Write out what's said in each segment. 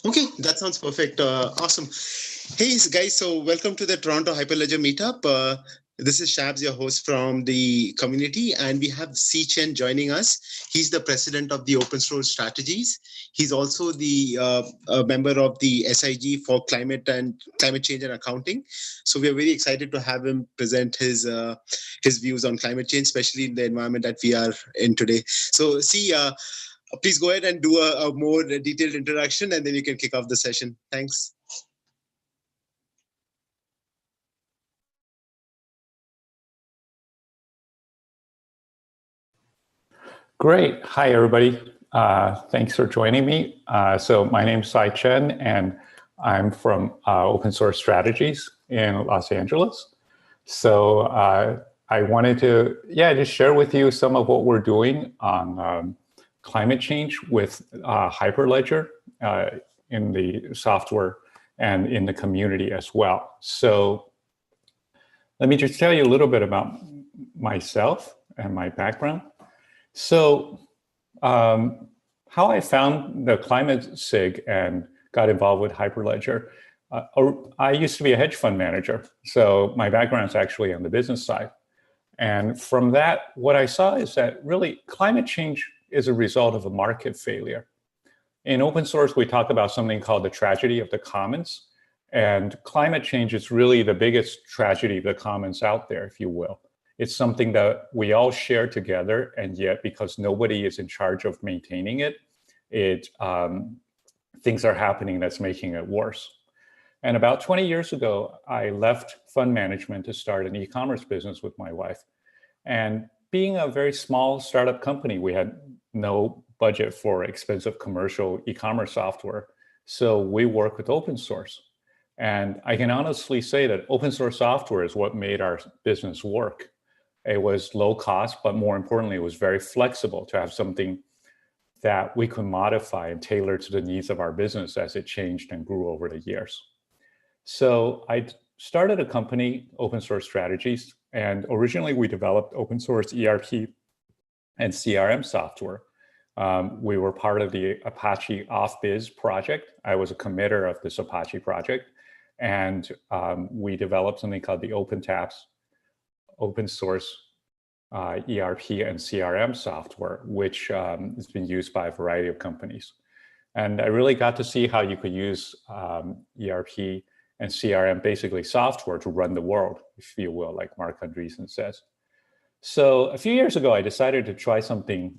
Okay, that sounds perfect. Awesome. Hey guys, so welcome to the Toronto Hyperledger meetup. This is Shabs, your host from the community, and we have Chen joining us. He's the president of the Open Source Strategies. He's also the a member of the SIG for climate change and accounting. So we are very excited to have him present his views on climate change, especially in the environment that we are in today. So please go ahead and do a more detailed introduction, and then you can kick off the session. Thanks. Great. Hi, everybody. Thanks for joining me. So my name is Chen, and I'm from Open Source Strategies in Los Angeles. So I wanted to, just share with you some of what we're doing on climate change with Hyperledger in the software and in the community as well. So let me just tell you a little bit about myself and my background. So how I found the climate SIG and got involved with Hyperledger, I used to be a hedge fund manager. So my background is actually on the business side. And from that, what I saw is that really climate change is a result of a market failure. In open source, we talk about something called the tragedy of the commons. And climate change is really the biggest tragedy of the commons out there, if you will. It's something that we all share together, and yet because nobody is in charge of maintaining it, things are happening that's making it worse. And about 20 years ago, I left fund management to start an e-commerce business with my wife. And being a very small startup company, we had no budget for expensive commercial e-commerce software. So we work with open source. And I can honestly say that open source software is what made our business work. It was low cost, but more importantly, it was very flexible to have something that we could modify and tailor to the needs of our business as it changed and grew over the years. So I started a company, Open Source Strategies, and originally we developed open source ERP and CRM software. We were part of the Apache Off-Biz project. I was a committer of this Apache project, and we developed something called the OpenTaps open source ERP and CRM software, which has been used by a variety of companies. And I really got to see how you could use ERP and CRM, basically software, to run the world, if you will, like Mark Andreessen says. So a few years ago, I decided to try something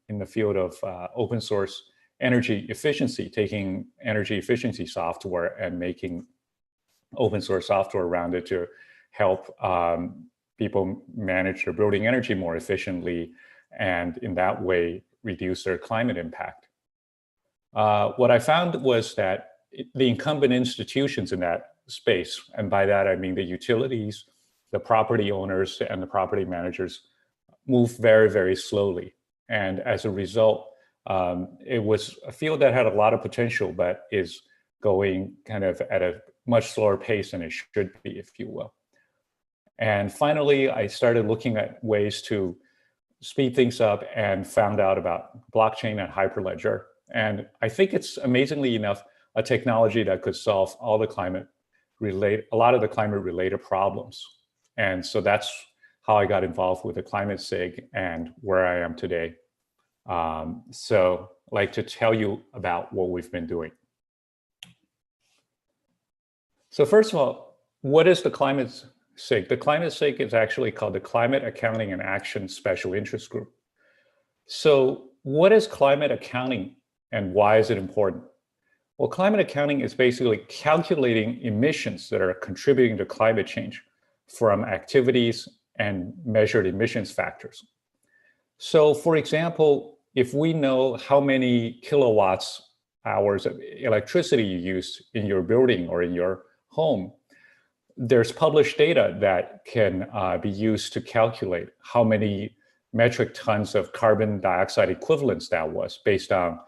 in the field of open source energy efficiency, taking energy efficiency software and making open source software around it to help people manage their building energy more efficiently, and in that way, reduce their climate impact. What I found was that the incumbent institutions in that space, and by that I mean the utilities, the property owners, and the property managers, move very, very slowly. And as a result, it was a field that had a lot of potential, but is going kind of at a much slower pace than it should be, if you will. And finally, I started looking at ways to speed things up and found out about blockchain and Hyperledger. And I think it's amazingly enough a technology that could solve all the a lot of the climate related problems. And so that's how I got involved with the climate SIG and where I am today. So I'd like to tell you about what we've been doing. So first of all, what is the climate SIG? The climate SIG is actually called the Climate Accounting and Action Special Interest Group. So what is climate accounting and why is it important? Well, climate accounting is basically calculating emissions that are contributing to climate change from activities and measured emissions factors. So for example, if we know how many kilowatts hours of electricity you use in your building or in your home, there's published data that can be used to calculate how many metric tons of carbon dioxide equivalents that was based on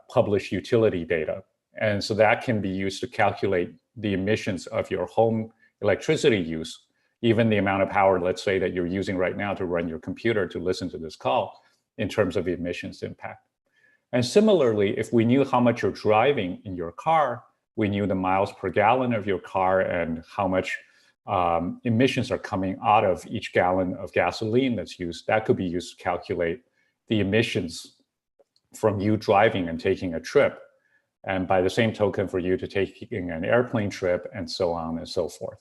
published utility data. And so that can be used to calculate the emissions of your home electricity use, even the amount of power, let's say, that you're using right now to run your computer to listen to this call in terms of the emissions impact. And similarly, if we knew how much you're driving in your car, we knew the miles per gallon of your car and how much emissions are coming out of each gallon of gasoline that's used. That could be used to calculate the emissions from you driving and taking a trip. And by the same token, for you to taking an airplane trip and so on and so forth.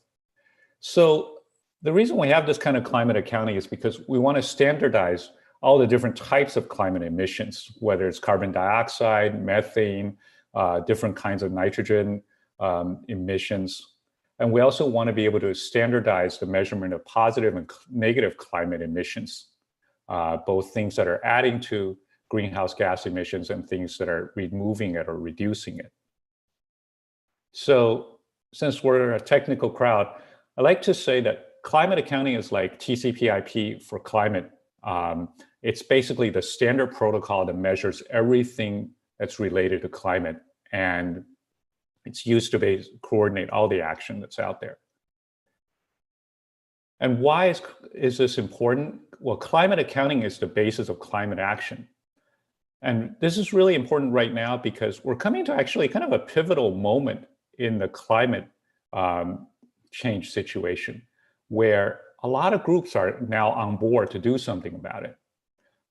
So the reason we have this kind of climate accounting is because we want to standardize all the different types of climate emissions, whether it's carbon dioxide, methane, different kinds of nitrogen emissions. And we also want to be able to standardize the measurement of positive and negative climate emissions, both things that are adding to greenhouse gas emissions and things that are removing it or reducing it. So since we're a technical crowd, I like to say that climate accounting is like TCP/IP for climate. It's basically the standard protocol that measures everything that's related to climate, and it's used to coordinate all the action that's out there. And why is this important? Well, climate accounting is the basis of climate action. And this is really important right now because we're coming to actually kind of a pivotal moment in the climate change situation, where a lot of groups are now on board to do something about it.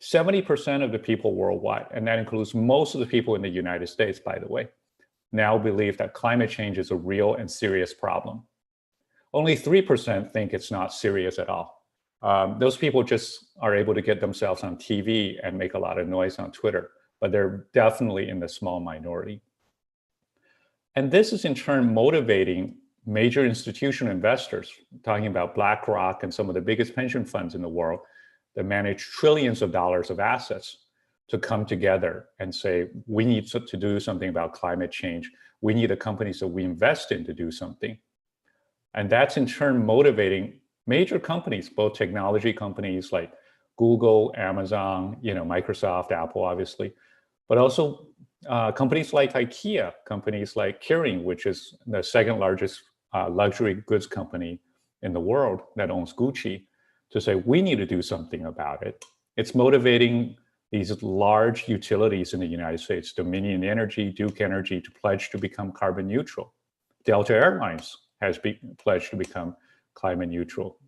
70% of the people worldwide, and that includes most of the people in the United States, by the way, now believe that climate change is a real and serious problem. Only 3% think it's not serious at all. Those people just are able to get themselves on TV and make a lot of noise on Twitter, but they're definitely in the small minority. And this is in turn motivating major institutional investors, talking about BlackRock and some of the biggest pension funds in the world that manage trillions of dollars of assets, to come together and say, we need to do something about climate change. We need the companies that we invest in to do something. And that's in turn motivating major companies, both technology companies like Google, Amazon, Microsoft, Apple, obviously, but also companies like IKEA, companies like Kering, which is the second largest luxury goods company in the world that owns Gucci, to say, we need to do something about it. It's motivating these large utilities in the United States, Dominion Energy, Duke Energy, to pledge to become carbon neutral. Delta Airlines has pledged to become carbon neutral,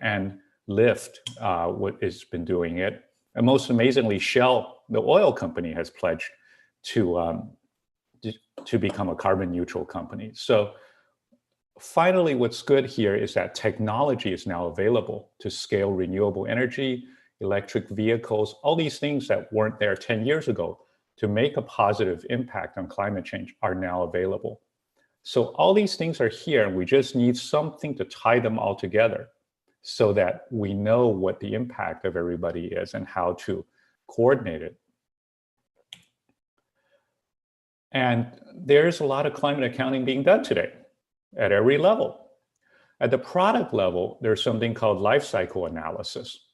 and Lyft has been doing it. And most amazingly, Shell, the oil company, has pledged to become a carbon neutral company. So finally, what's good here is that technology is now available to scale renewable energy, electric vehicles, all these things that weren't there 10 years ago to make a positive impact on climate change are now available. So all these things are here, and we just need something to tie them all together so that we know what the impact of everybody is and how to coordinate it. And there's a lot of climate accounting being done today at every level. At the product level, there's something called life cycle analysis,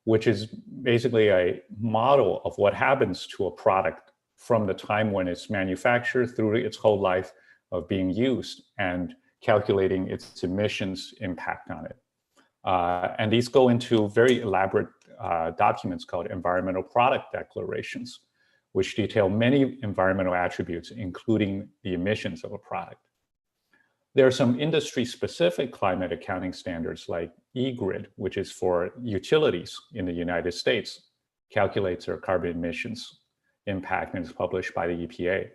which is basically a model of what happens to a product from the time when it's manufactured through its whole life of being used, and calculating its emissions impact on it. And these go into very elaborate documents called environmental product declarations, which detail many environmental attributes, including the emissions of a product. There are some industry-specific climate accounting standards like eGrid, which is for utilities in the United States, calculates their carbon emissions impact and is published by the EPA.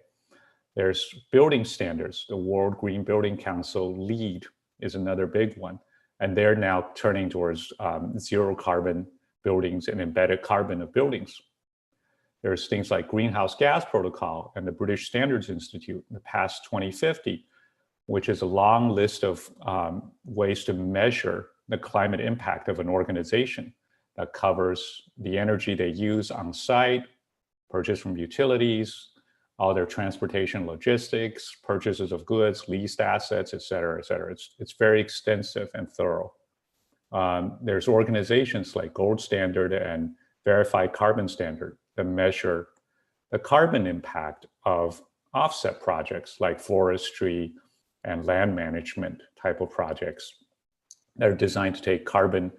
There's building standards. The World Green Building Council LEED is another big one, and they're now turning towards zero carbon buildings and embedded carbon of buildings. There's things like Greenhouse Gas Protocol and the British Standards Institute in the past 2050, which is a long list of ways to measure the climate impact of an organization that covers the energy they use on site, purchase from utilities, all their transportation logistics, purchases of goods, leased assets, et cetera, et cetera. It's very extensive and thorough. There's organizations like Gold Standard and Verified Carbon Standard that measure the carbon impact of offset projects like forestry and land management type of projects that are designed to take carbon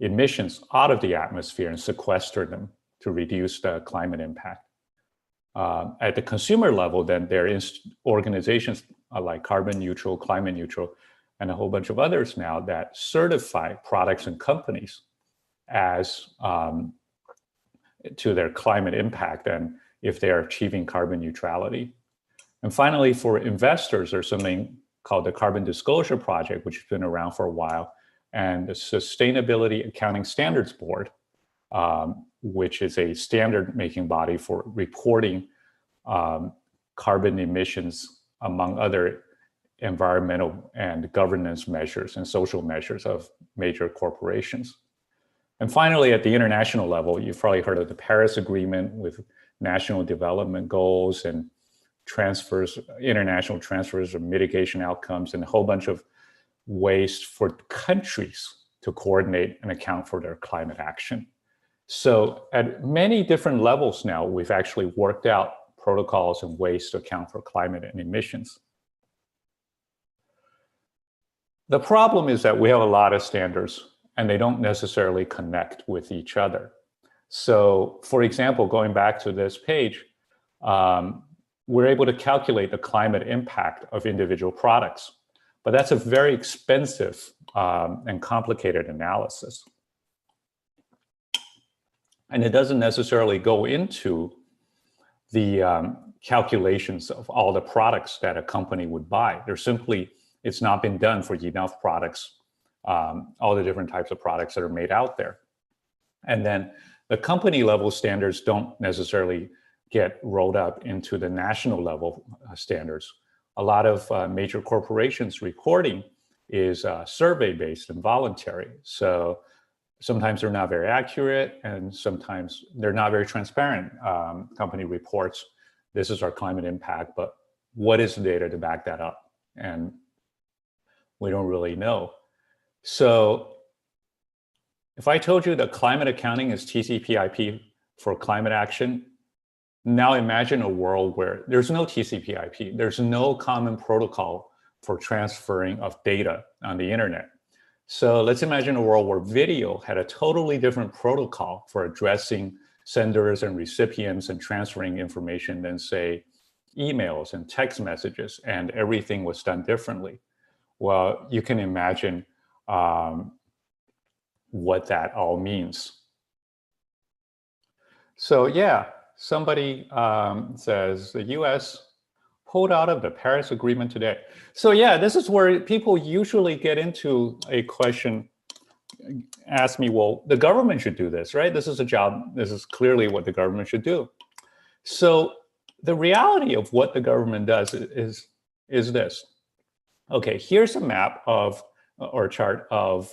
emissions out of the atmosphere and sequester them to reduce the climate impact. At the consumer level, then there is organizations like Carbon Neutral, Climate Neutral, and a whole bunch of others now that certify products and companies as to their climate impact and if they are achieving carbon neutrality. And finally, for investors, there's something called the Carbon Disclosure Project, which has been around for a while, and the Sustainability Accounting Standards Board, which is a standard-making body for reporting carbon emissions, among other environmental and governance measures and social measures of major corporations. And finally, at the international level, you've probably heard of the Paris Agreement with national development goals and transfers, international transfers of mitigation outcomes, and a whole bunch of ways for countries to coordinate and account for their climate action. So at many different levels now, we've actually worked out protocols and ways to account for climate and emissions. The problem is that we have a lot of standards and they don't necessarily connect with each other. So for example, going back to this page, we're able to calculate the climate impact of individual products, but that's a very expensive and complicated analysis. And it doesn't necessarily go into the calculations of all the products that a company would buy. It's not been done for enough products, all the different types of products that are made out there. And then the company level standards don't necessarily get rolled up into the national level standards. A lot of major corporations reporting is survey-based and voluntary. So sometimes they're not very accurate and sometimes they're not very transparent. Company reports, this is our climate impact, but what is the data to back that up? And we don't really know. So if I told you that climate accounting is TCP/IP for climate action, now imagine a world where there's no TCP/IP, there's no common protocol for transferring of data on the internet. So let's imagine a world where video had a totally different protocol for addressing senders and recipients and transferring information than, say, emails and text messages, and everything was done differently. Well, you can imagine what that all means. So yeah, somebody says the US pulled out of the Paris Agreement today. So yeah, this is where people usually get into a question, ask me, well, the government should do this, right? This is a job, this is clearly what the government should do. So the reality of what the government does is this. Okay, here's a map of, or a chart of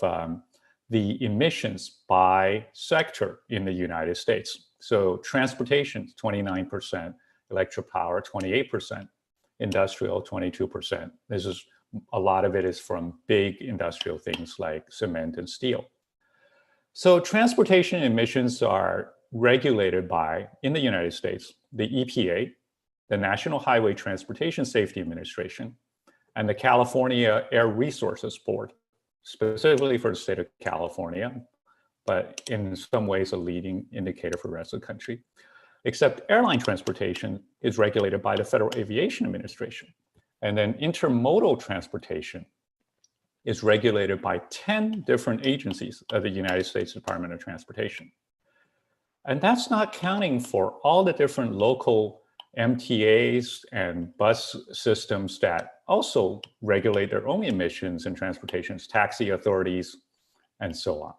the emissions by sector in the United States. So transportation, 29%, electric power, 28%, industrial, 22%. This is, a lot of it is from big industrial things like cement and steel. So transportation emissions are regulated by, in the United States, the EPA, the National Highway Transportation Safety Administration, and the California Air Resources Board, specifically for the state of California, but in some ways a leading indicator for the rest of the country. Except airline transportation is regulated by the Federal Aviation Administration. And then intermodal transportation is regulated by 10 different agencies of the United States Department of Transportation. And that's not counting for all the different local MTAs and bus systems that also regulate their own emissions and transportations, taxi authorities, and so on.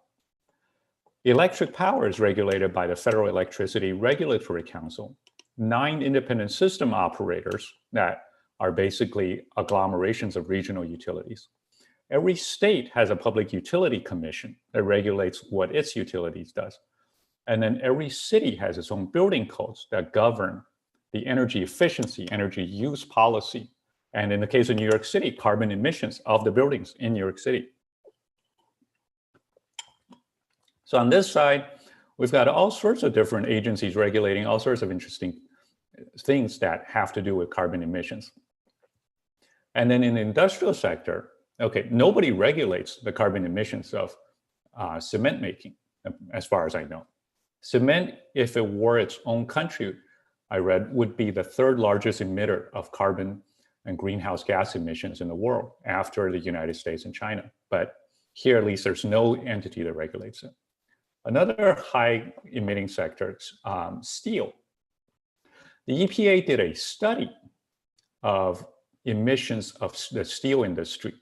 Electric power is regulated by the Federal Electricity Regulatory Council, 9 independent system operators that are basically agglomerations of regional utilities. Every state has a public utility commission that regulates what its utilities does. And then every city has its own building codes that govern the energy efficiency, energy use policy. And in the case of New York City, carbon emissions of the buildings in New York City. So on this side, we've got all sorts of different agencies regulating all sorts of interesting things that have to do with carbon emissions. And then in the industrial sector, okay, nobody regulates the carbon emissions of cement making, as far as I know. Cement, if it were its own country, I read, would be the third largest emitter of carbon and greenhouse gas emissions in the world after the United States and China. But here, at least, there's no entity that regulates it. Another high emitting sector is steel. The EPA did a study of emissions of the steel industry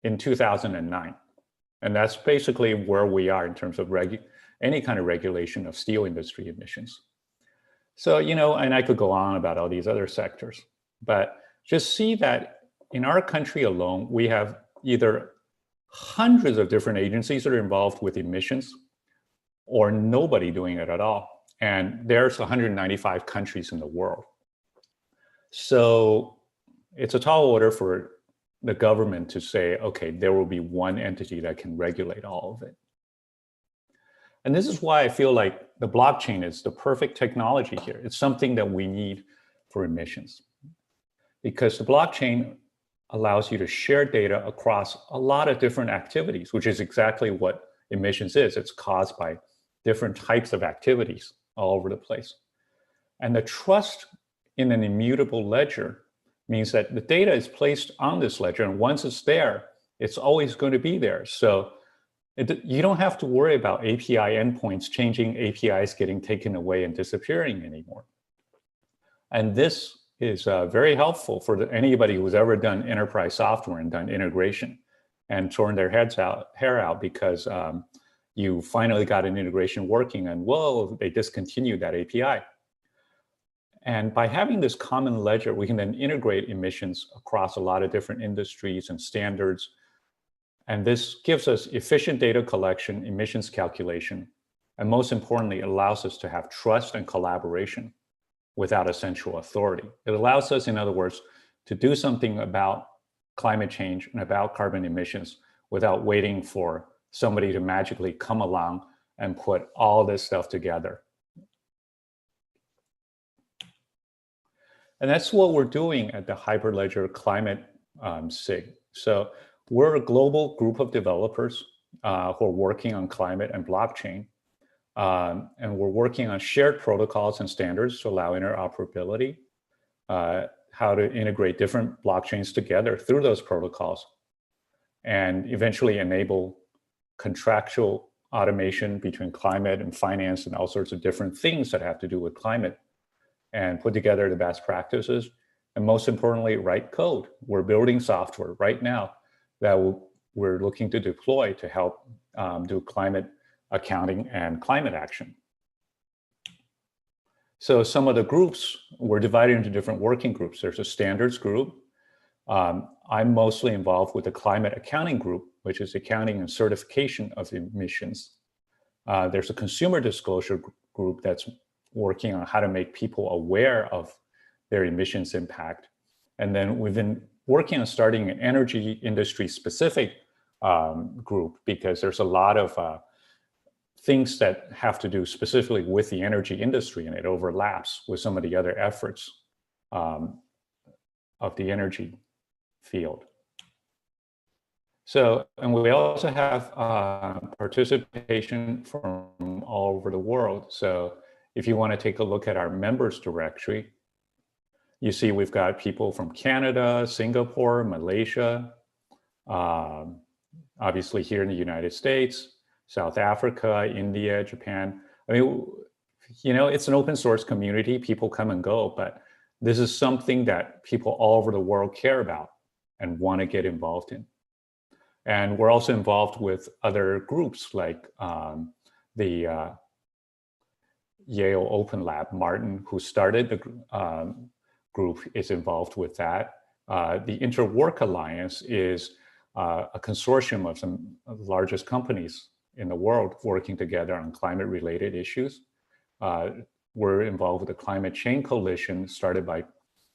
in 2009. And that's basically where we are in terms of any kind of regulation of steel industry emissions. So, and I could go on about all these other sectors, but just see that in our country alone, we have either hundreds of different agencies that are involved with emissions or nobody doing it at all. And there's 195 countries in the world. So it's a tall order for the government to say, okay, there will be one entity that can regulate all of it. And this is why I feel like the blockchain is the perfect technology here. It's something that we need for emissions, because the blockchain allows you to share data across a lot of different activities, which is exactly what emissions is. It's caused by different types of activities all over the place. And the trust in an immutable ledger means that the data is placed on this ledger, and once it's there, it's always going to be there. So you don't have to worry about API endpoints changing, APIs getting taken away and disappearing anymore. And this is very helpful for anybody who's ever done enterprise software and done integration and torn their hair out because you finally got an integration working and whoa, they discontinued that API. And by having this common ledger, we can then integrate emissions across a lot of different industries and standards. And this gives us efficient data collection, emissions calculation, and most importantly, it allows us to have trust and collaboration without a central authority. It allows us, in other words, to do something about climate change and about carbon emissions without waiting for somebody to magically come along and put all this stuff together. And that's what we're doing at the Hyperledger Climate SIG. So we're a global group of developers who are working on climate and blockchain. And we're working on shared protocols and standards to allow interoperability, how to integrate different blockchains together through those protocols, and eventually enable contractual automation between climate and finance and all sorts of different things that have to do with climate, and put together the best practices. And most importantly, write code. We're building software right now that we're looking to deploy to help do climate accounting and climate action. So some of the groups were divided into different working groups. There's a standards group. I'm mostly involved with the climate accounting group, which is accounting and certification of emissions. There's a consumer disclosure group that's working on how to make people aware of their emissions impact. And then we've been working on starting an energy industry specific group, because there's a lot of things that have to do specifically with the energy industry, and it overlaps with some of the other efforts of the energy field. So, and we also have participation from all over the world. So if you want to take a look at our members directory, you see we've got people from Canada, Singapore, Malaysia, obviously here in the United States, South Africa, India, Japan. I mean, it's an open source community. People come and go, but this is something that people all over the world care about and want to get involved in. And we're also involved with other groups like the Yale Open Lab. Martin, who started the group, is involved with that. The Interwork Alliance is a consortium of some of the largest companies in the world working together on climate-related issues. We're involved with the Climate Chain Coalition, started by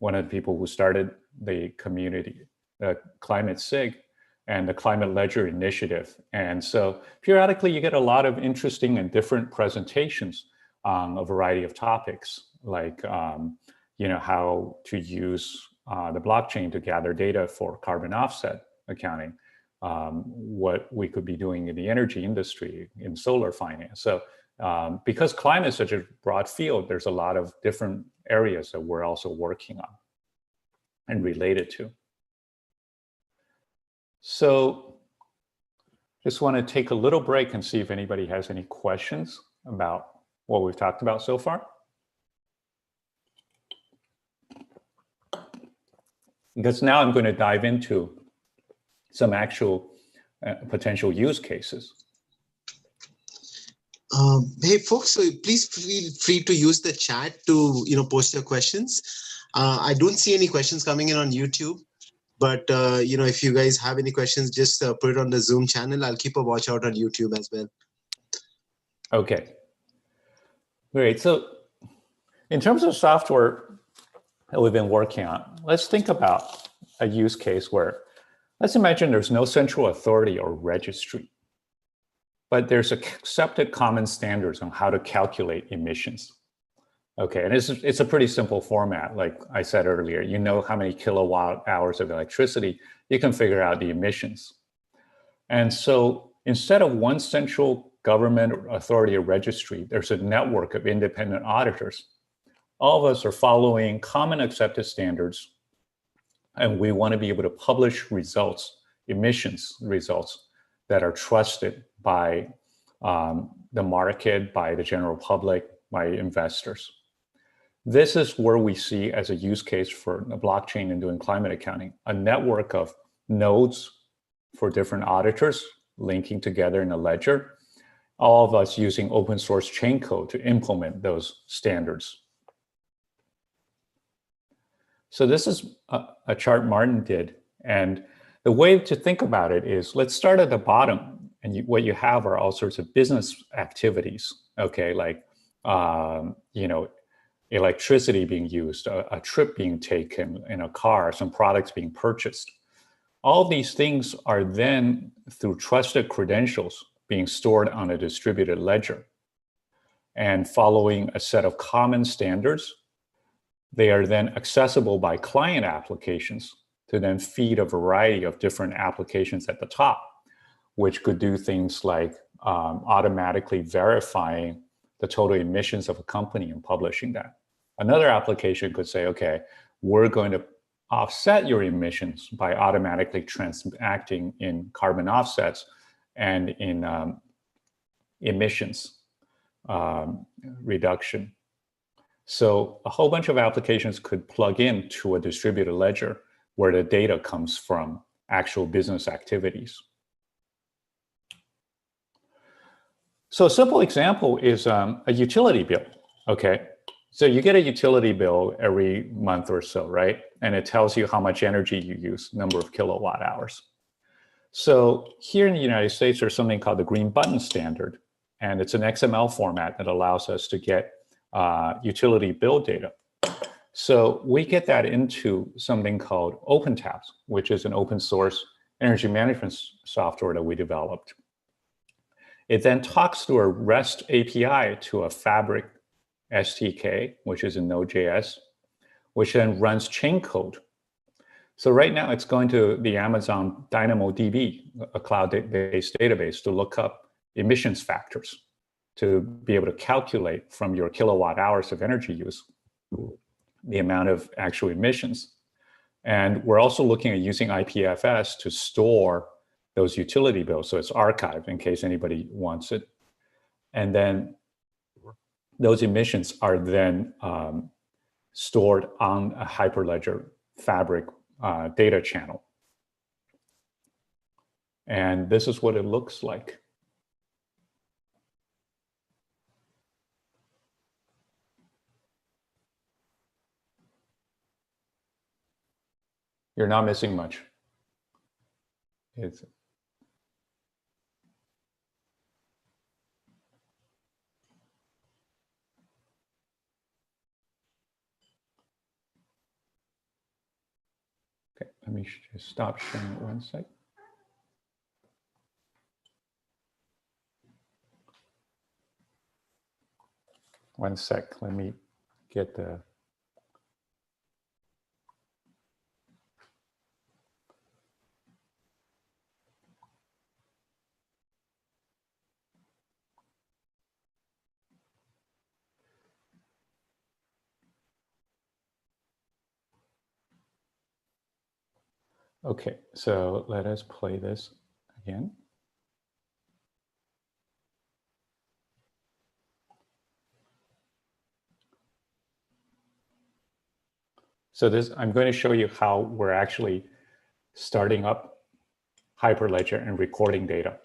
one of the people who started the community, the Climate SIG, and the Climate Ledger Initiative. And so periodically you get a lot of interesting and different presentations on a variety of topics, like how to use the blockchain to gather data for carbon offset accounting, what we could be doing in the energy industry, in solar finance. So Because climate is such a broad field, there's a lot of different areas that we're also working on and related to. So just want to take a little break and see if anybody has any questions about what we've talked about so far. Because now I'm going to dive into some actual potential use cases. Hey folks, so please feel free to use the chat to post your questions. I don't see any questions coming in on YouTube, but if you guys have any questions, just put it on the Zoom channel. I'll keep a watch out on YouTube as well. Okay, great. So in terms of software that we've been working on, let's think about a use case where, let's imagine there's no central authority or registry, but there's accepted common standards on how to calculate emissions. Okay, and it's a pretty simple format. Like I said earlier, you know how many kilowatt hours of electricity, you can figure out the emissions. And so instead of one central government authority or registry, there's a network of independent auditors. All of us are following common accepted standards, and we want to be able to publish results, emissions results that are trusted by the market, by the general public, by investors. This is where we see as a use case for the blockchain and doing climate accounting, a network of nodes for different auditors linking together in a ledger, all of us using open source chain code to implement those standards. So this is a chart Martin did. And the way to think about it is, let's start at the bottom. And what you have are all sorts of business activities, okay? Like, electricity being used, a trip being taken in a car, some products being purchased. All these things are then, through trusted credentials, being stored on a distributed ledger. And following a set of common standards, they are then accessible by client applications to then feed a variety of different applications at the top, which could do things like automatically verifying the total emissions of a company and publishing that. Another application could say, okay, we're going to offset your emissions by automatically transacting in carbon offsets and in emissions reduction. So a whole bunch of applications could plug into a distributed ledger where the data comes from actual business activities. So a simple example is a utility bill, okay? So you get a utility bill every month or so, right? And it tells you how much energy you use, number of kilowatt hours. So here in the United States, there's something called the Green Button Standard, and it's an XML format that allows us to get utility bill data. So we get that into something called OpenTabs, which is an open source energy management software that we developed. It then talks through a REST API to a Fabric SDK, which is in Node.js, which then runs chain code. So right now it's going to the Amazon DynamoDB, a cloud-based database, to look up emissions factors to be able to calculate from your kilowatt hours of energy use the amount of actual emissions. And we're also looking at using IPFS to store those utility bills. So it's archived in case anybody wants it. And then those emissions are then stored on a Hyperledger Fabric data channel. And this is what it looks like. You're not missing much. It's okay, let me just stop sharing it 1 sec. One sec, let me get the Okay, so let us play this again. So this, I'm going to show you how we're actually starting up Hyperledger and recording data.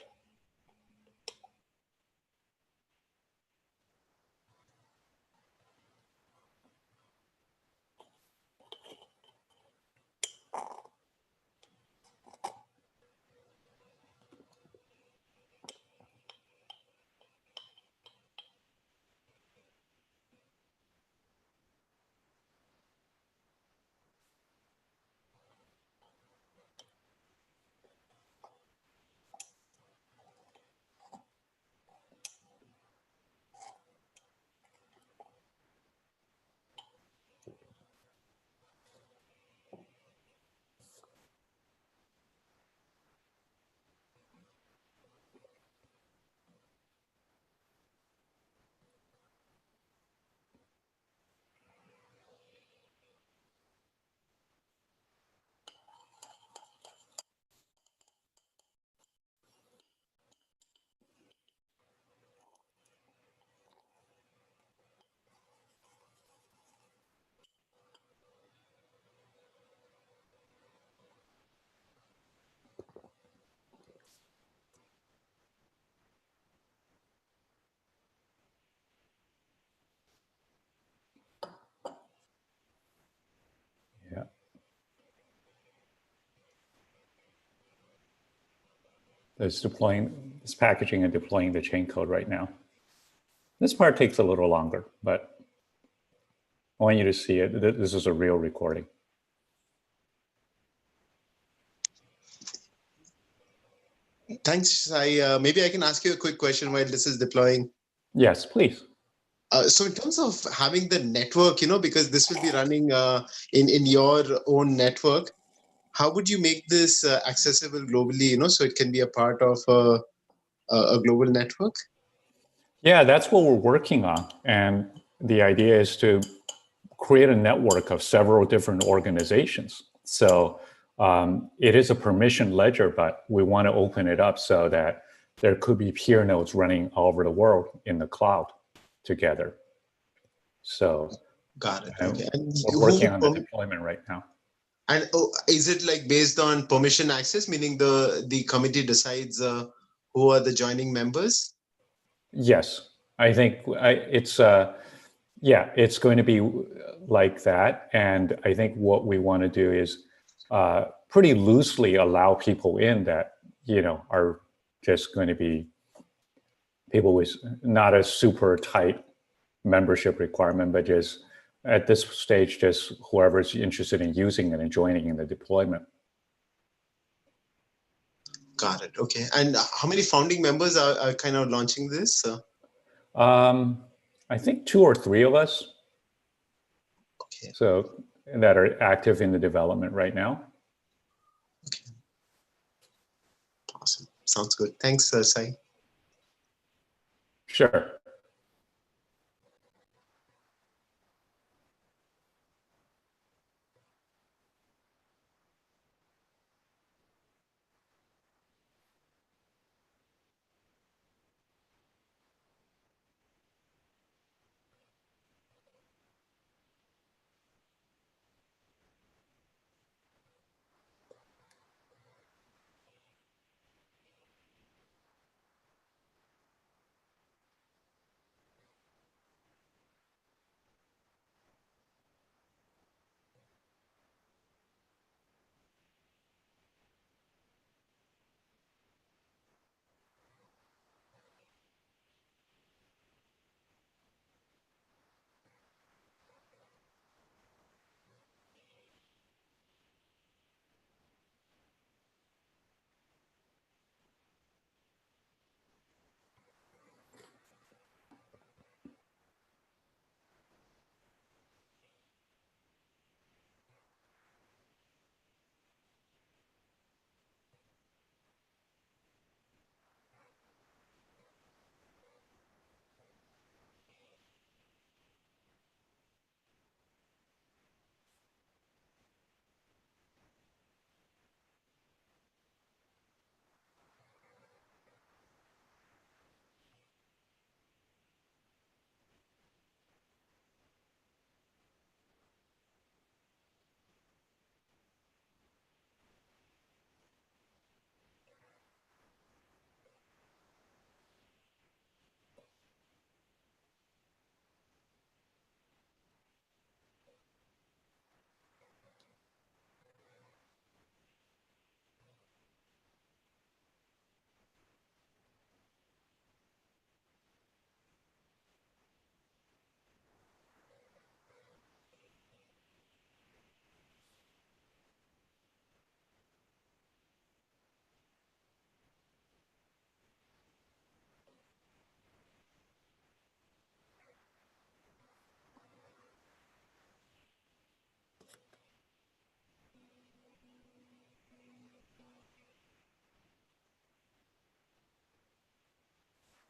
Yeah. It's packaging and deploying the chain code right now. This part takes a little longer, but I want you to see it. This is a real recording. Thanks, Sai. Maybe I can ask you a quick question while this is deploying. Yes, please. So in terms of having the network, because this will be running in your own network, how would you make this accessible globally, so it can be a part of a global network? Yeah, that's what we're working on. And the idea is to create a network of several different organizations. So it is a permission ledger, but we want to open it up so that there could be peer nodes running all over the world in the cloud together. So got it. Okay. And we're working on the deployment right now. And is it like based on permission access, meaning the committee decides who are the joining members? Yes, I think it's it's going to be like that. And I think what we want to do is pretty loosely allow people in that, are just going to be people with not a super tight membership requirement, but just at this stage, just whoever's interested in using it and joining in the deployment. Got it. Okay. And how many founding members are kind of launching this? I think 2 or 3 of us. Okay. So that are active in the development right now. Okay. Awesome. Sounds good. Thanks, Sai. Sure.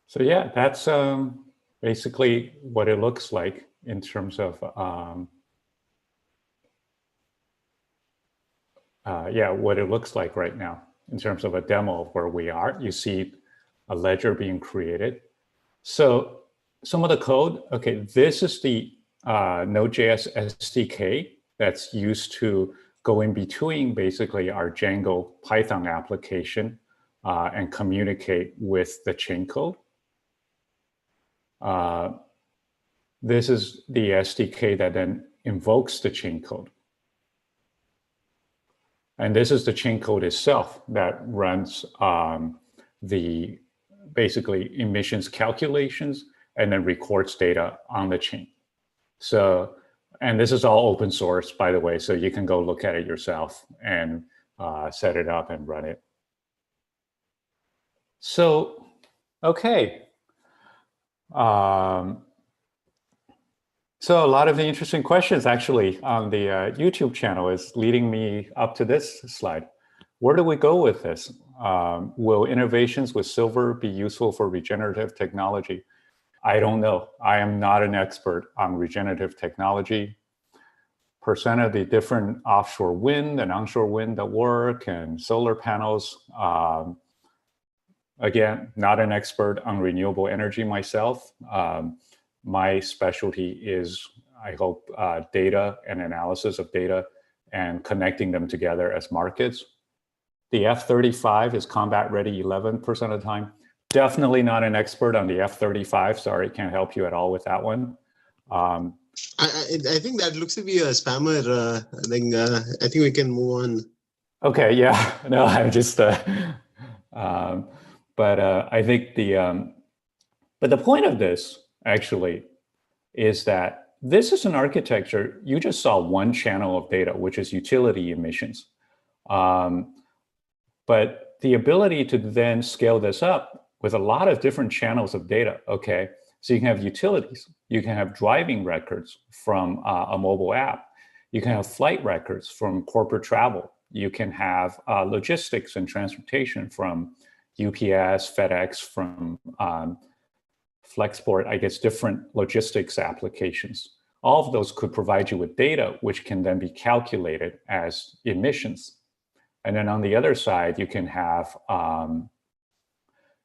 So yeah, that's basically what it looks like in terms of what it looks like right now in terms of a demo of where we are. You see a ledger being created. So some of the code, okay, this is the Node.js SDK that's used to go in between basically our Django Python application and communicate with the chain code. This is the SDK that then invokes the chain code. And this is the chain code itself that runs the basically emissions calculations and then records data on the chain. So, and this is all open source, by the way, so you can go look at it yourself and set it up and run it. So, okay. So a lot of the interesting questions actually on the YouTube channel is leading me up to this slide. Where do we go with this? Will innovations with silver be useful for regenerative technology? I don't know. I am not an expert on regenerative technology. Percent of the different offshore wind and onshore wind that work and solar panels. Again, not an expert on renewable energy myself. My specialty is, I hope, data and analysis of data and connecting them together as markets. The F-35 is combat ready 11% of the time. Definitely not an expert on the F-35. Sorry, can't help you at all with that one. I think that looks to be a spammer. I think we can move on. Okay, yeah, no, I'm just, I think but the point of this actually is that this is an architecture. You just saw one channel of data, which is utility emissions. But the ability to then scale this up with a lot of different channels of data, okay? So you can have utilities, you can have driving records from a mobile app, you can have flight records from corporate travel, you can have logistics and transportation from UPS, FedEx, from Flexport, I guess different logistics applications. All of those could provide you with data, which can then be calculated as emissions. And then on the other side, you can have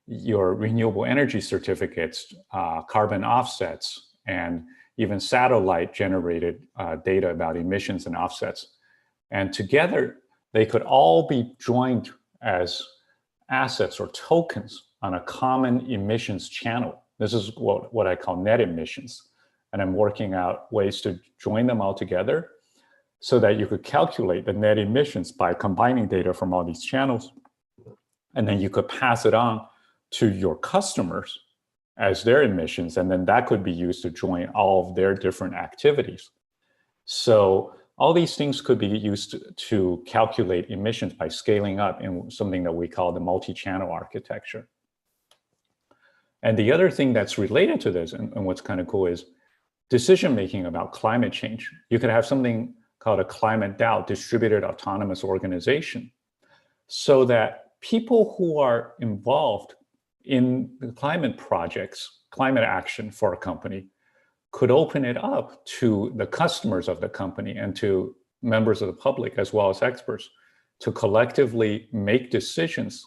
your renewable energy certificates, carbon offsets, and even satellite generated data about emissions and offsets. And together, they could all be joined as assets or tokens on a common emissions channel. This is what I call net emissions. And I'm working out ways to join them all together so that you could calculate the net emissions by combining data from all these channels. And then you could pass it on to your customers as their emissions. And then that could be used to join all of their different activities. So all these things could be used to calculate emissions by scaling up in something that we call the multi-channel architecture. And the other thing that's related to this, and what's kind of cool, is decision-making about climate change. You could have something called a climate DAO, distributed autonomous organization, so that people who are involved in the climate projects, climate action for a company, could open it up to the customers of the company and to members of the public, as well as experts, to collectively make decisions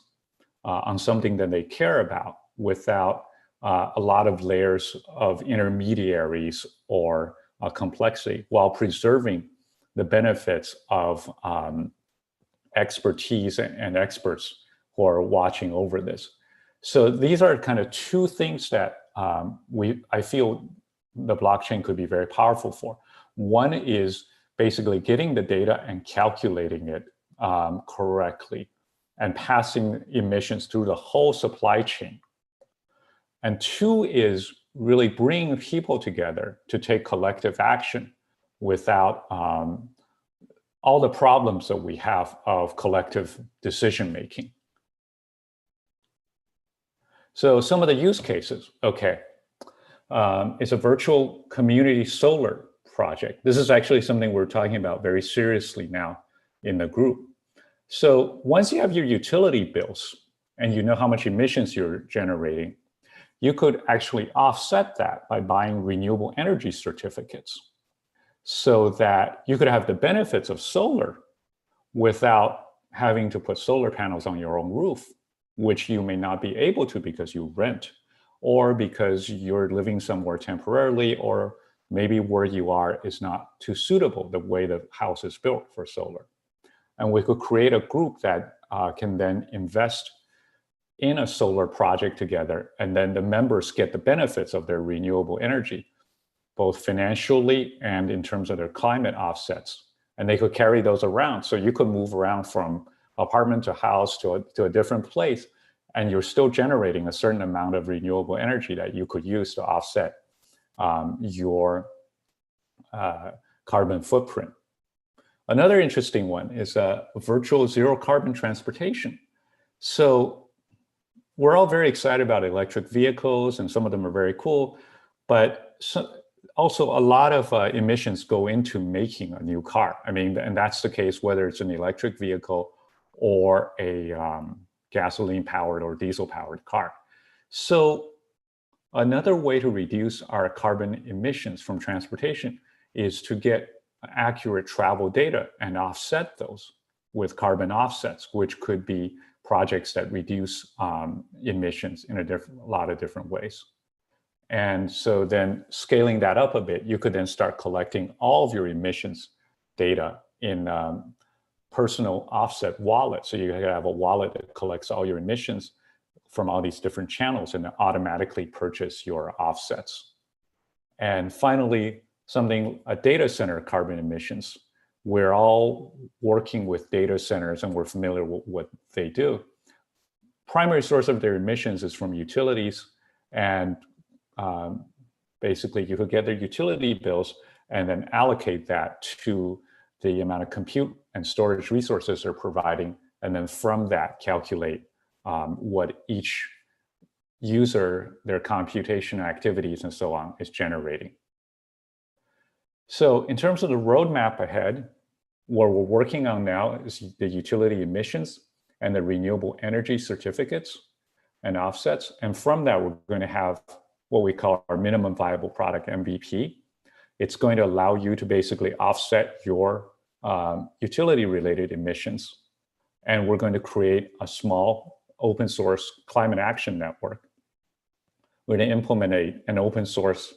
on something that they care about without a lot of layers of intermediaries or complexity, while preserving the benefits of expertise and experts who are watching over this. So these are kind of two things that I feel the blockchain could be very powerful for. One is basically getting the data and calculating it correctly and passing emissions through the whole supply chain. And two is really bringing people together to take collective action without all the problems that we have of collective decision-making. So some of the use cases, okay. It's a virtual community solar project. This is actually something we're talking about very seriously now in the group. So once you have your utility bills and you know how much emissions you're generating, you could actually offset that by buying renewable energy certificates so that you could have the benefits of solar without having to put solar panels on your own roof, which you may not be able to because you rent, or because you're living somewhere temporarily, or maybe where you are is not too suitable the way the house is built for solar. And we could create a group that can then invest in a solar project together, and then the members get the benefits of their renewable energy, both financially and in terms of their climate offsets. And they could carry those around. So you could move around from apartment to house to a different place, and you're still generating a certain amount of renewable energy that you could use to offset your carbon footprint. Another interesting one is virtual zero carbon transportation. So we're all very excited about electric vehicles, and some of them are very cool, but also a lot of emissions go into making a new car. I mean, and that's the case whether it's an electric vehicle or a gasoline powered or diesel powered car. So another way to reduce our carbon emissions from transportation is to get accurate travel data and offset those with carbon offsets, which could be projects that reduce emissions in a lot of different ways. And so then scaling that up a bit, you could then start collecting all of your emissions data in personal offset wallets. So you have a wallet that collects all your emissions from all these different channels and then automatically purchase your offsets. And finally, a data center carbon emissions. We're all working with data centers and we're familiar with what they do. Primary source of their emissions is from utilities, and basically you could get their utility bills and then allocate that to the amount of compute and storage resources they're providing, and then from that calculate what each user, their computation activities and so on is generating. So in terms of the roadmap ahead, what we're working on now is the utility emissions and the renewable energy certificates and offsets. And from that, we're going to have what we call our minimum viable product, MVP. It's going to allow you to basically offset your utility related emissions. And we're going to create a small open source climate action network. We're going to implement an open source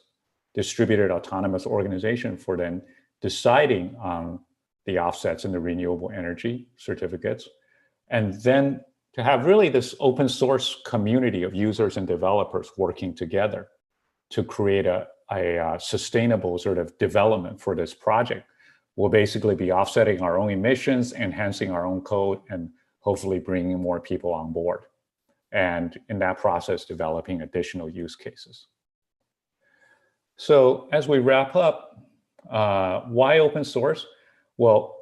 distributed autonomous organization for then deciding on the offsets and the renewable energy certificates. And then to have really this open source community of users and developers working together to create a sustainable sort of development for this project. We'll basically be offsetting our own emissions, enhancing our own code, and hopefully bringing more people on board. And in that process, developing additional use cases. So as we wrap up, why open source? Well,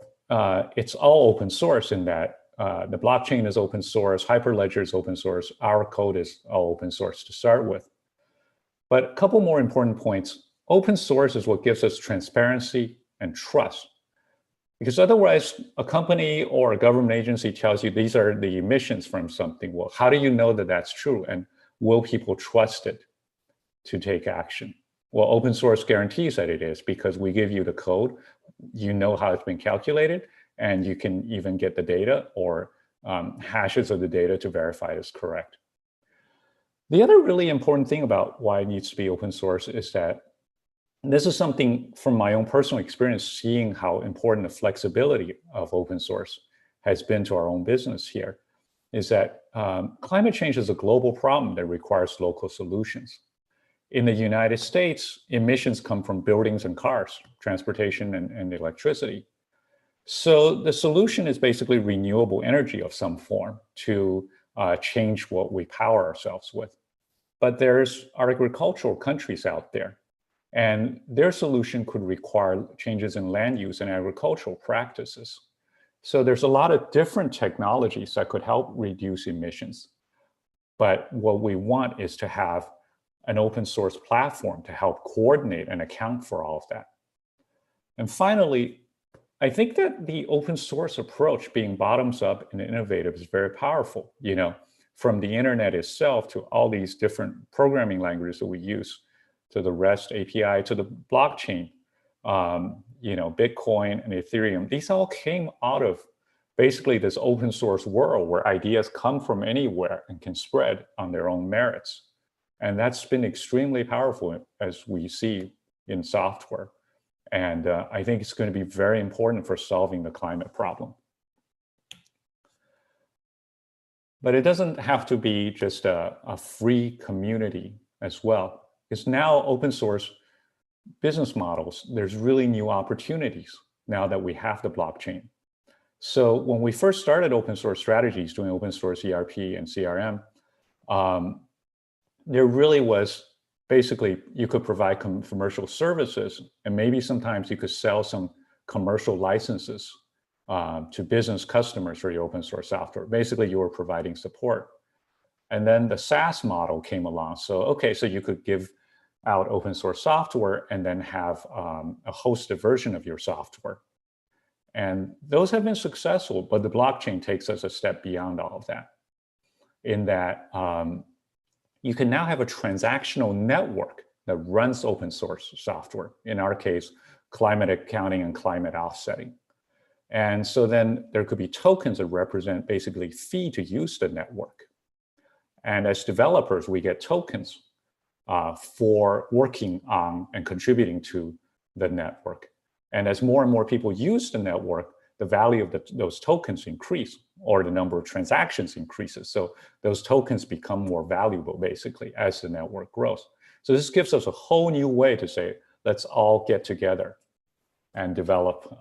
it's all open source in that the blockchain is open source, Hyperledger is open source, our code is all open source to start with. But a couple more important points. Open source is what gives us transparency and trust. Because otherwise, a company or a government agency tells you these are the emissions from something. Well, how do you know that that's true? And will people trust it to take action? Well, open source guarantees that it is, because we give you the code, you know how it's been calculated, and you can even get the data or hashes of the data to verify it is correct. The other really important thing about why it needs to be open source is that, and this is something from my own personal experience, seeing how important the flexibility of open source has been to our own business here, is that climate change is a global problem that requires local solutions. In the United States, emissions come from buildings and cars, transportation and electricity. So the solution is basically renewable energy of some form to change what we power ourselves with. But there's agricultural countries out there, and their solution could require changes in land use and agricultural practices. So there's a lot of different technologies that could help reduce emissions. But what we want is to have an open source platform to help coordinate and account for all of that. And finally, I think that the open source approach, being bottoms up and innovative, is very powerful. You know, from the internet itself to all these different programming languages that we use, to the REST API, to the blockchain, Bitcoin and Ethereum. These all came out of basically this open source world where ideas come from anywhere and can spread on their own merits. And that's been extremely powerful, as we see in software. And I think it's going to be very important for solving the climate problem. But it doesn't have to be just a free community as well. Because now open source business models, there's really new opportunities now that we have the blockchain. So when we first started open source strategies, doing open source ERP and CRM, there really was basically, you could provide commercial services, and maybe sometimes you could sell some commercial licenses to business customers for your open source software. Basically, you were providing support. And then the SaaS model came along. So you could give out open source software and then have a hosted version of your software. And those have been successful, but the blockchain takes us a step beyond all of that, in that you can now have a transactional network that runs open source software. In our case, climate accounting and climate offsetting. And so then there could be tokens that represent basically fee to use the network. And as developers, we get tokens for working on and contributing to the network. And as more and more people use the network, the value of those tokens increase, or the number of transactions increases. So those tokens become more valuable, basically, as the network grows. So this gives us a whole new way to say, let's all get together and develop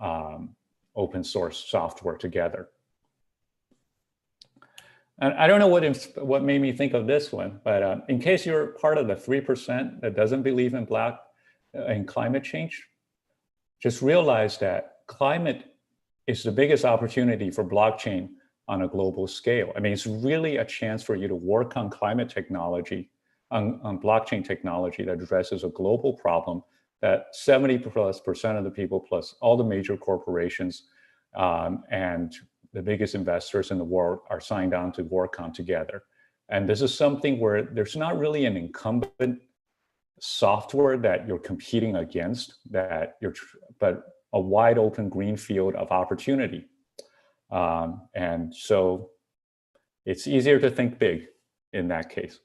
open source software together. And I don't know what made me think of this one, but in case you're part of the 3% that doesn't believe in climate change, just realize that climate is the biggest opportunity for blockchain on a global scale. I mean, it's really a chance for you to work on climate technology, on blockchain technology that addresses a global problem that 70+% of the people, plus all the major corporations and the biggest investors in the world, are signed on to work on together. And this is something where there's not really an incumbent software that you're competing against, but a wide open green field of opportunity. And so it's easier to think big in that case.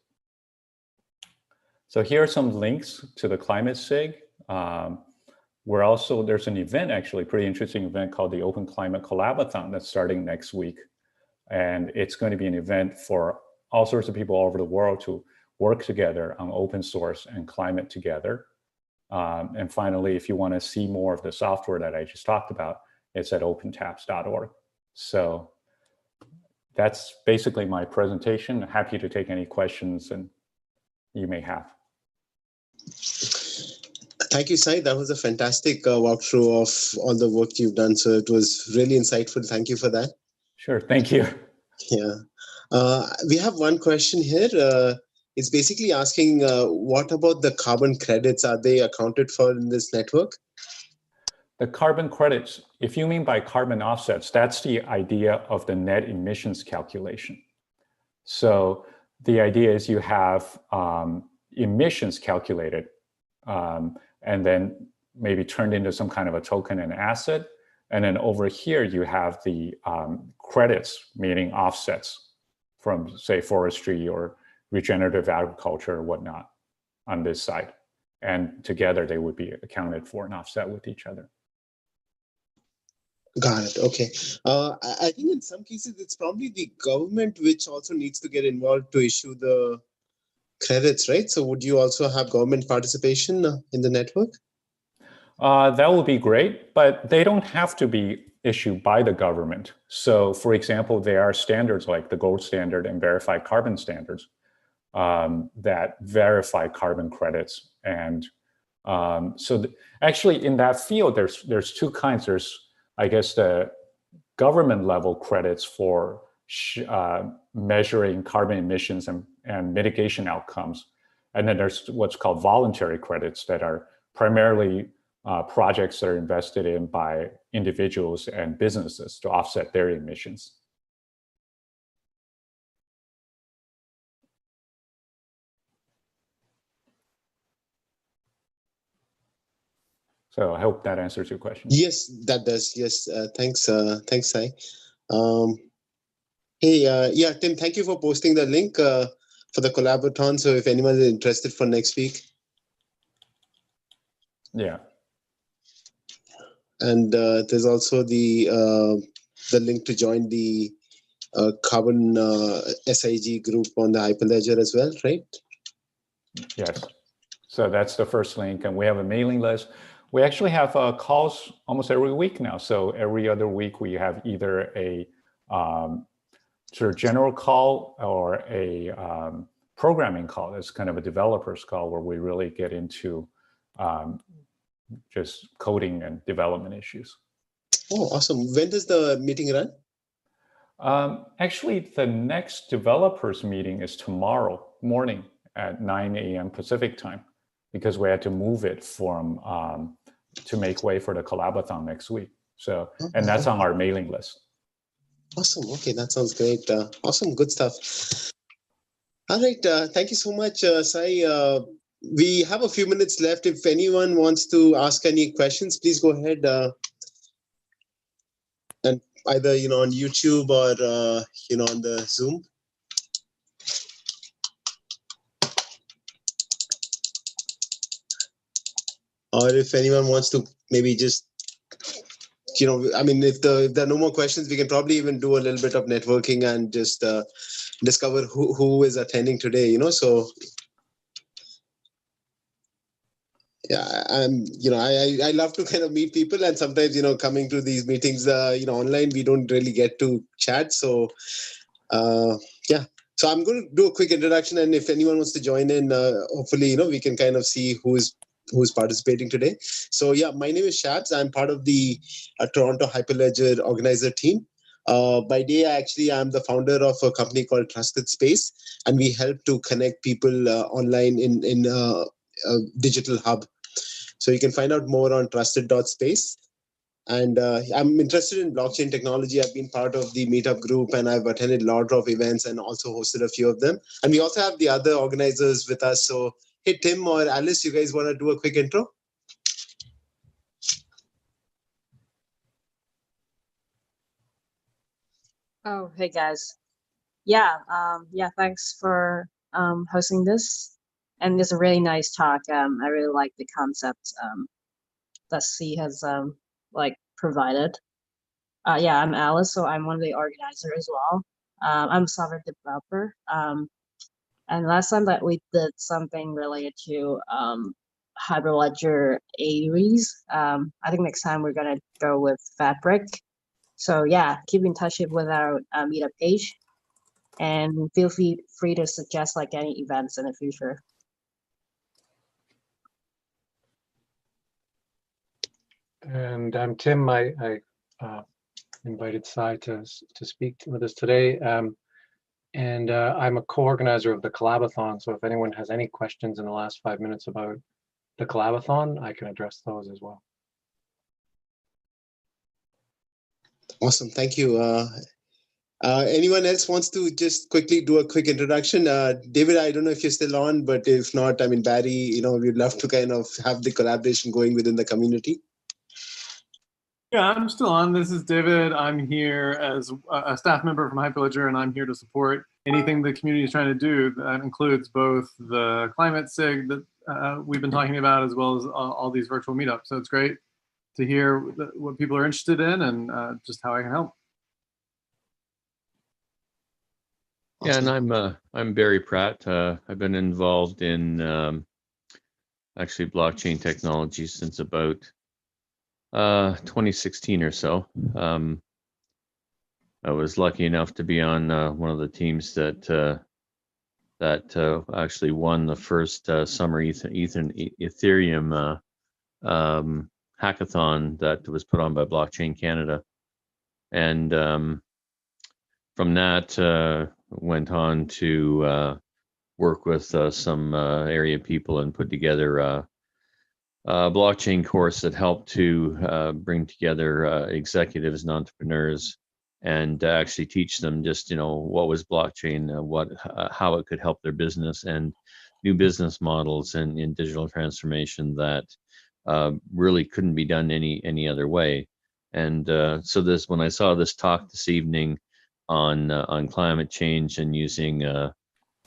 So here are some links to the Climate SIG. There's an event, actually, pretty interesting event called the Open Climate Collaborathon that's starting next week. And it's going to be an event for all sorts of people all over the world to work together on open source and climate together. And finally, if you want to see more of the software that I just talked about, it's at opentaps.org. So that's basically my presentation. Happy to take any questions and you may have. Thank you, Sai. That was a fantastic walkthrough of all the work you've done. So it was really insightful. Thank you for that. Sure. Thank you. Yeah. We have one question here. It's basically asking, what about the carbon credits? Are they accounted for in this network? The carbon credits, if you mean by carbon offsets, that's the idea of the net emissions calculation. So the idea is you have emissions calculated and then maybe turned into some kind of a token and asset. And then over here, you have the credits, meaning offsets from, say, forestry or regenerative agriculture or whatnot on this side. And together they would be accounted for and offset with each other. Got it. Okay. I think in some cases, it's probably the government which also needs to get involved to issue the credits, right? So would you also have government participation in the network? That would be great, but they don't have to be issued by the government. So for example, there are standards like the gold standard and verified carbon standards that verify carbon credits. And actually in that field, there's two kinds. There's, I guess, the government level credits for measuring carbon emissions and mitigation outcomes. And then there's what's called voluntary credits that are primarily projects that are invested in by individuals and businesses to offset their emissions. So I hope that answers your question. Yes, that does. Yes, thanks, Sai. Um, hey, yeah, Tim, thank you for posting the link for the collaborathon. So if anyone is interested for next week. Yeah. And there's also the link to join the Carbon SIG group on the Hyperledger as well, right? Yes. So that's the first link, and we have a mailing list. We actually have calls almost every week now. So every other week we have either a sort of general call or a programming call. That's kind of a developer's call where we really get into just coding and development issues. Oh, awesome. When does the meeting run? Actually, the next developers meeting is tomorrow morning at 9 a.m. Pacific time, because we had to move it from to make way for the collaborathon next week. So, and that's on our mailing list. Awesome. Okay, that sounds great. Awesome, good stuff. All right, thank you so much, Sai. We have a few minutes left. If anyone wants to ask any questions, please go ahead and either on YouTube or on the Zoom. Or if anyone wants to maybe just I mean, if there are no more questions, we can probably even do a little bit of networking and just discover who is attending today. So yeah, I love to kind of meet people, and sometimes coming to these meetings online, we don't really get to chat. So yeah, so I'm going to do a quick introduction, and if anyone wants to join in, hopefully we can kind of see who's participating today. So yeah, my name is Shabs. I'm part of the Toronto Hyperledger organizer team. By day, I'm the founder of a company called Trusted Space, and we help to connect people online in a digital hub. So you can find out more on trusted.space. And I'm interested in blockchain technology. I've been part of the meetup group, and I've attended a lot of events and also hosted a few of them. And we also have the other organizers with us. So hey, Tim or Alice, you guys want to do a quick intro? Oh, hey guys. Yeah, thanks for hosting this. And it's a really nice talk. I really like the concept that C has provided. Yeah, I'm Alice, so I'm one of the organizers as well. I'm a software developer. And last time that we did something related to Hyperledger Aries. I think next time we're gonna go with Fabric. So yeah, keep in touch with our meetup page, and feel free to suggest any events in the future. And I'm Tim. I invited Sai to speak with us today. And I'm a co-organizer of the Collaborathon. So if anyone has any questions in the last 5 minutes about the Collaborathon, I can address those as well. Awesome, thank you. Anyone else wants to just quickly do a quick introduction? David, I don't know if you're still on, but if not, I mean, Barry, we'd love to kind of have the collaboration going within the community. Yeah, I'm still on. This is David. I'm here as a staff member from Hyperledger, and I'm here to support anything the community is trying to do. That includes both the climate SIG that we've been talking about, as well as all these virtual meetups. So it's great to hear what people are interested in and just how I can help. Yeah, and I'm Barry Pratt. I've been involved in actually blockchain technology since about 2016 or so. I was lucky enough to be on one of the teams that actually won the first summer Ethereum hackathon that was put on by Blockchain Canada, and from that went on to work with some area people and put together a blockchain course that helped to bring together executives and entrepreneurs and actually teach them just what was blockchain, how it could help their business, and new business models and in digital transformation that really couldn't be done any other way. And so when I saw this talk this evening on climate change and using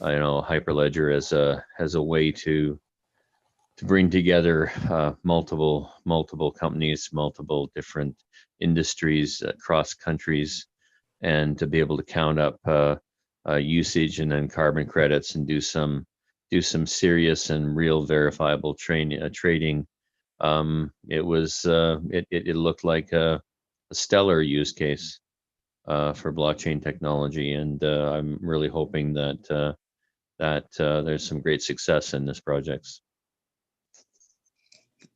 Hyperledger as a way to bring together multiple companies, multiple different industries across countries, and to be able to count up usage and then carbon credits and do some serious and real verifiable trading. It looked like a stellar use case for blockchain technology, and I'm really hoping that there's some great success in this project.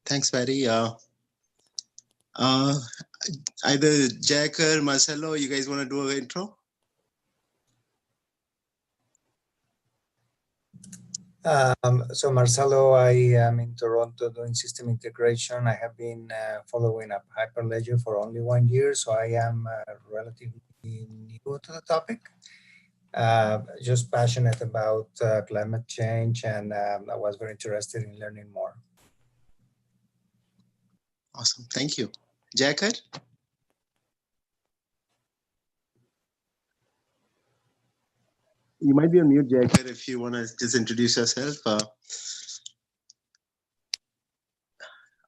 Thanks, Barry. Either Jack or Marcelo, you guys want to do an intro? So Marcelo, I am in Toronto doing system integration. I have been following up Hyperledger for only 1 year, so I am relatively new to the topic. Just passionate about climate change, and I was very interested in learning more. Awesome, thank you. Jacket? You might be on mute, Jacket, if you want to just introduce yourself.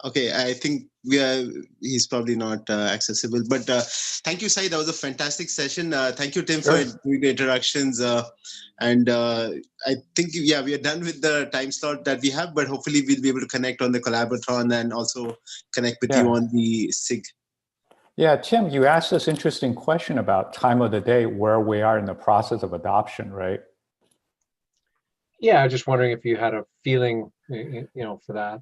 Okay, I think he's probably not accessible, but thank you, Sai. That was a fantastic session. Thank you, Tim, for doing the introductions. And I think, yeah, we are done with the time slot that we have, but hopefully we'll be able to connect on the Collaborathon and also connect with you on the SIG. Yeah, Tim, you asked this interesting question about time of the day, where we are in the process of adoption, right? Yeah, I was just wondering if you had a feeling, for that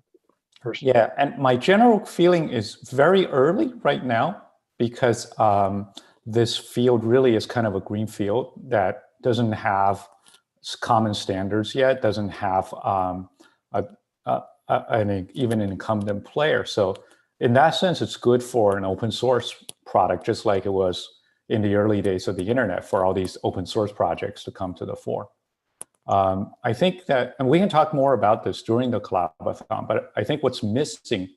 person. Yeah, and my general feeling is very early right now, because this field really is kind of a green field that doesn't have common standards yet, doesn't have even an incumbent player. So in that sense, it's good for an open source product, just like it was in the early days of the internet for all these open source projects to come to the fore. I think that, and we can talk more about this during the Collaborathon, but I think what's missing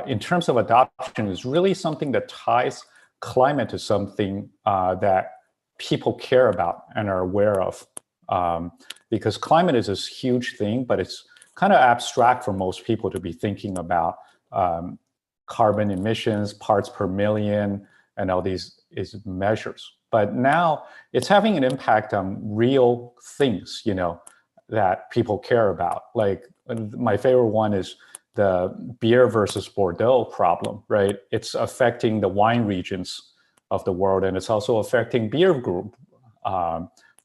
in terms of adoption is really something that ties climate to something that people care about and are aware of. Because climate is this huge thing, but it's kind of abstract for most people to be thinking about carbon emissions, parts per million, and all these measures. But now it's having an impact on real things, that people care about. Like my favorite one is the beer versus Bordeaux problem, right? It's affecting the wine regions of the world, and it's also affecting beer group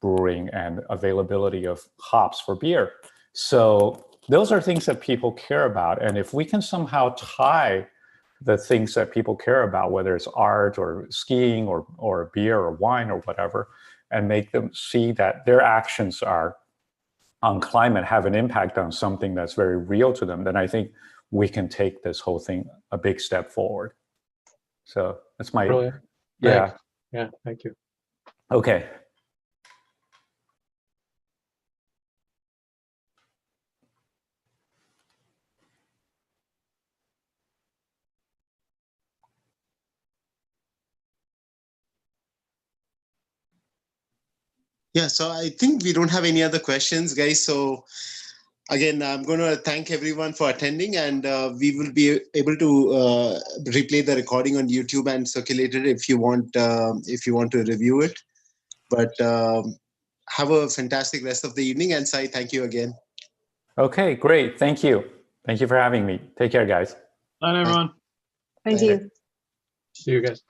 brewing and availability of hops for beer. So those are things that people care about. And if we can somehow tie the things that people care about, whether it's art or skiing or beer or wine or whatever, and make them see that their actions are on climate have an impact on something that's very real to them, then I think we can take this whole thing a big step forward. So that's my, Brilliant. yeah. Thanks. Yeah, thank you. Okay. Yeah, so I think we don't have any other questions, guys. So again, I'm going to thank everyone for attending, and we will be able to replay the recording on YouTube and circulate it if you want to review it. But have a fantastic rest of the evening, and Sai, thank you again. Okay, great. Thank you. Thank you for having me. Take care, guys. Bye, everyone. Thank you. See you guys.